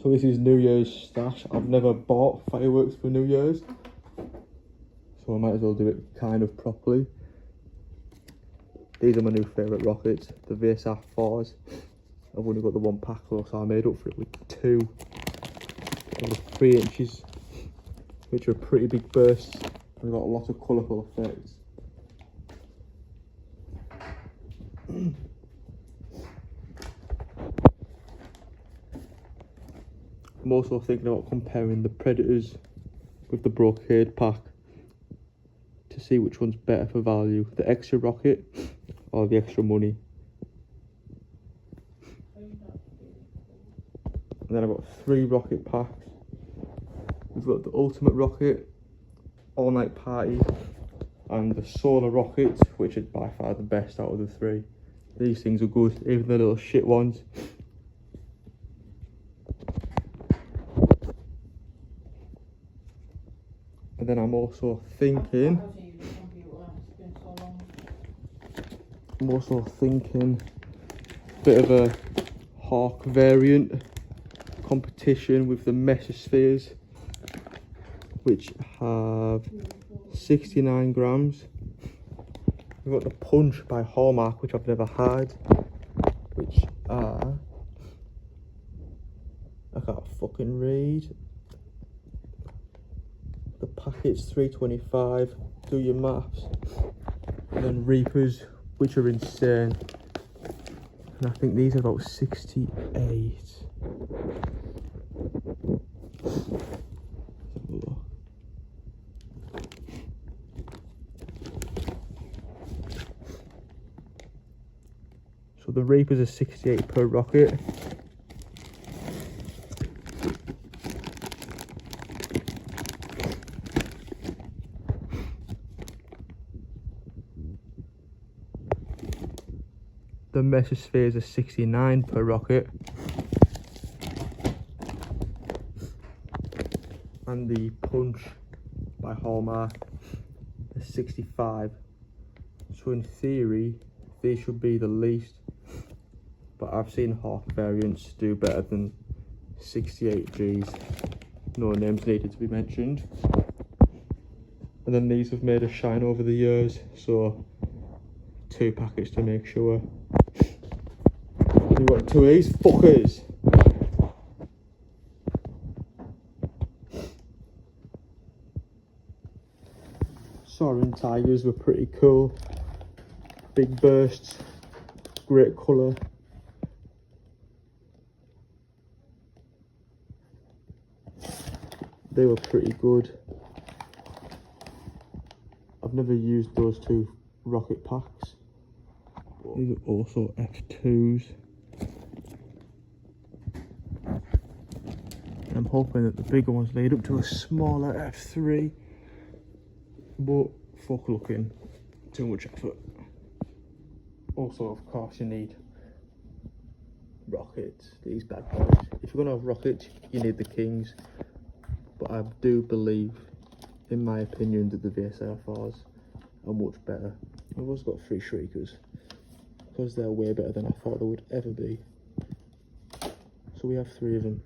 So this is New Year's stash. I've never bought fireworks for New Year's, so I might as well do it kind of properly. These are my new favourite rockets, the VSR 4s. I've only got the one pack though, so I made up for it with two over 3 inches, which are pretty big bursts. They've got a lot of colourful effects. I'm also thinking about comparing the Predators with the Brocade pack to see which one's better for value, the extra rocket or the extra money. And then I've got 3 rocket packs. We've got the Ultimate Rocket, All Night Party, and the Solar Rocket, which is by far the best out of the 3. These things are good, even the little shit ones. And then I'm also thinking a bit of a Hawk variant competition with the Mesospheres, which have 69 grams. We've got the Punch by Hallmark, which I've never had, which are, I can't fucking read. The packet's 325, do your maths. And then Reapers, which are insane. And I think these are about 68. So the Reapers are 68 per rocket. The Mesospheres are 69 per rocket. And the Punch by Hallmark is 65. So in theory, these should be the least. But I've seen Hawk variants do better than 68 Gs. No names needed to be mentioned. And then these have made a shine over the years, so 2 packets to make sure. You got 2 of these fuckers. Soaring Tigers were pretty cool. Big bursts, great colour. They were pretty good. I've never used those 2 rocket packs. These are also F2s. I'm hoping that the bigger ones lead up to a smaller F3, but fuck looking, too much effort. Also, of course, you need rockets, these bad boys. If you're gonna have rockets, you need the Kings, but I do believe, in my opinion, that the VSR4s are much better. I've also got 3 Shriekers, because they're way better than I thought they would ever be. So we have 3 of them.